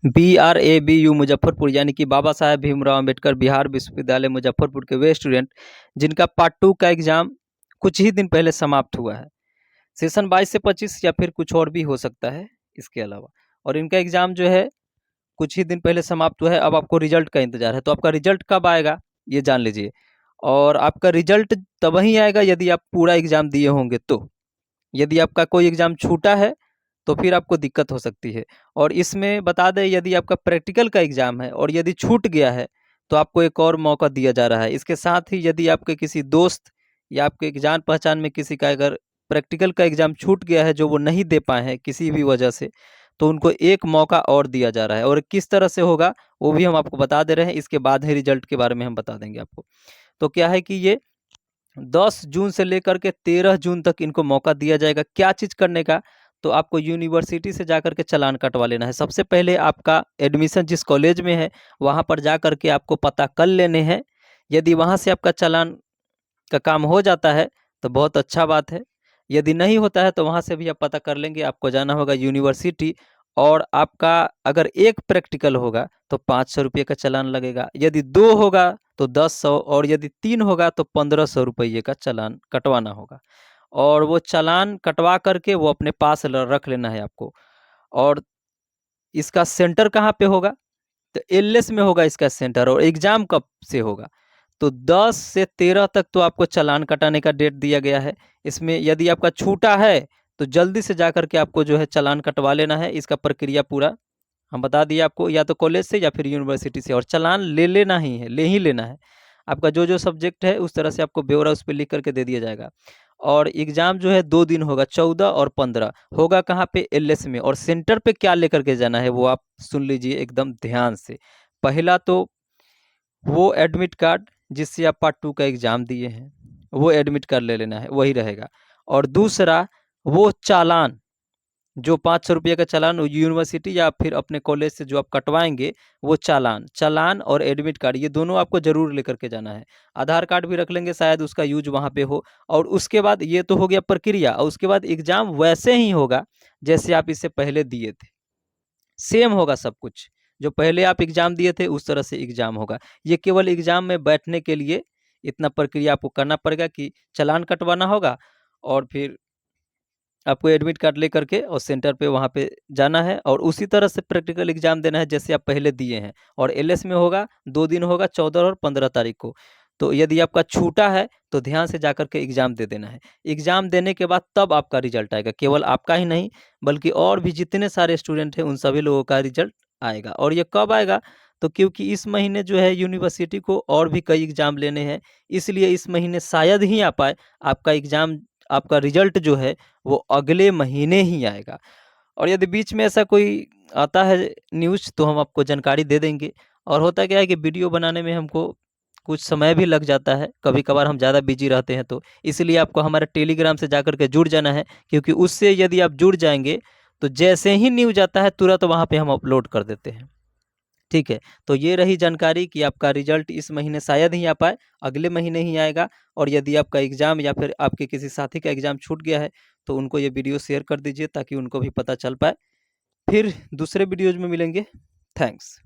BRABU Muzaffarpur यानी कि बाबा साहेब भीमराव अम्बेडकर बिहार विश्वविद्यालय मुजफ्फरपुर के वे स्टूडेंट जिनका पार्ट 2 का एग्ज़ाम कुछ ही दिन पहले समाप्त हुआ है। सेशन 22 से 25 या फिर कुछ और भी हो सकता है इसके अलावा, और इनका एग्ज़ाम जो है कुछ ही दिन पहले समाप्त हुआ है। अब आपको रिजल्ट का इंतज़ार है, तो आपका रिजल्ट कब आएगा ये जान लीजिए। और आपका रिजल्ट तब ही आएगा यदि आप पूरा एग्ज़ाम दिए होंगे तो। यदि आपका कोई एग्ज़ाम छूटा है तो फिर आपको दिक्कत हो सकती है। और इसमें बता दें, यदि आपका प्रैक्टिकल का एग्ज़ाम है और यदि छूट गया है तो आपको एक और मौका दिया जा रहा है। इसके साथ ही यदि आपके किसी दोस्त या आपके जान पहचान में किसी का अगर प्रैक्टिकल का एग्ज़ाम छूट गया है जो वो नहीं दे पाए हैं किसी भी वजह से, तो उनको एक मौका और दिया जा रहा है। और किस तरह से होगा वो भी हम आपको बता दे रहे हैं, इसके बाद ही रिजल्ट के बारे में हम बता देंगे आपको। तो क्या है कि ये 10 जून से लेकर के 13 जून तक इनको मौका दिया जाएगा। क्या चीज़ करने का? तो आपको यूनिवर्सिटी से जाकर के चालान कटवा लेना है। सबसे पहले आपका एडमिशन जिस कॉलेज में है वहाँ पर जा कर के आपको पता कर लेने हैं। यदि वहाँ से आपका चालान का काम हो जाता है तो बहुत अच्छा बात है। यदि नहीं होता है तो वहाँ से भी आप पता कर लेंगे। आपको जाना होगा यूनिवर्सिटी, और आपका अगर एक प्रैक्टिकल होगा तो 500 रुपये का चालान लगेगा। यदि 2 होगा तो 1000, और यदि 3 होगा तो 1500 रुपये का चालान कटवाना होगा। और वो चालान कटवा करके वो अपने पास रख लेना है आपको। और इसका सेंटर कहाँ पे होगा? तो एलएस में होगा इसका सेंटर। और एग्ज़ाम कब से होगा? तो 10 से 13 तक तो आपको चालान कटाने का डेट दिया गया है। इसमें यदि आपका छूटा है तो जल्दी से जाकर के आपको जो है चालान कटवा लेना है। इसका प्रक्रिया पूरा हम बता दिए आपको, या तो कॉलेज से या फिर यूनिवर्सिटी से। और चालान ले लेना ही है, ले ही लेना है। आपका जो जो सब्जेक्ट है उस तरह से आपको ब्यौरा उस पे लिख करके दे दिया जाएगा। और एग्ज़ाम जो है 2 दिन होगा, 14 और 15 होगा। कहाँ पे? एलएस में। और सेंटर पे क्या लेकर के जाना है वो आप सुन लीजिए एकदम ध्यान से। पहला तो वो एडमिट कार्ड जिससे आप पार्ट 2 का एग्ज़ाम दिए हैं, वो एडमिट कार्ड ले लेना है, वही रहेगा। और दूसरा वो चालान, जो 500 रुपये का चालान यूनिवर्सिटी या फिर अपने कॉलेज से जो आप कटवाएँगे, वो चालान और एडमिट कार्ड, ये दोनों आपको ज़रूर लेकर के जाना है। आधार कार्ड भी रख लेंगे, शायद उसका यूज़ वहाँ पे हो। और उसके बाद ये तो हो गया प्रक्रिया, और उसके बाद एग्ज़ाम वैसे ही होगा जैसे आप इससे पहले दिए थे। सेम होगा सब कुछ। जो पहले आप एग्ज़ाम दिए थे उस तरह से एग्ज़ाम होगा। ये केवल एग्ज़ाम में बैठने के लिए इतना प्रक्रिया आपको करना पड़ेगा कि चालान कटवाना होगा, और फिर आपको एडमिट कार्ड लेकर के और सेंटर पे वहाँ पे जाना है, और उसी तरह से प्रैक्टिकल एग्ज़ाम देना है जैसे आप पहले दिए हैं। और एलएस में होगा 2 दिन होगा, 14 और 15 तारीख को। तो यदि आपका छूटा है तो ध्यान से जाकर के एग्ज़ाम दे देना है। एग्ज़ाम देने के बाद तब आपका रिज़ल्ट आएगा। केवल आपका ही नहीं बल्कि और भी जितने सारे स्टूडेंट हैं उन सभी लोगों का रिज़ल्ट आएगा। और ये कब आएगा? तो क्योंकि इस महीने जो है यूनिवर्सिटी को और भी कई एग्ज़ाम लेने हैं, इसलिए इस महीने शायद ही आ पाए। आपका एग्ज़ाम, आपका रिज़ल्ट जो है वो अगले महीने ही आएगा। और यदि बीच में ऐसा कोई आता है न्यूज़ तो हम आपको जानकारी दे देंगे। और होता क्या है कि वीडियो बनाने में हमको कुछ समय भी लग जाता है, कभी-कभार हम ज़्यादा बिज़ी रहते हैं, तो इसलिए आपको हमारे टेलीग्राम से जाकर के जुड़ जाना है, क्योंकि उससे यदि आप जुड़ जाएँगे तो जैसे ही न्यूज़ आता है तुरंत वहाँ पे हम अपलोड कर देते हैं। ठीक है, तो ये रही जानकारी कि आपका रिजल्ट इस महीने शायद ही आ पाए, अगले महीने ही आएगा। और यदि आपका एग्ज़ाम या फिर आपके किसी साथी का एग्ज़ाम छूट गया है, तो उनको ये वीडियो शेयर कर दीजिए ताकि उनको भी पता चल पाए। फिर दूसरे वीडियोज़ में मिलेंगे। थैंक्स।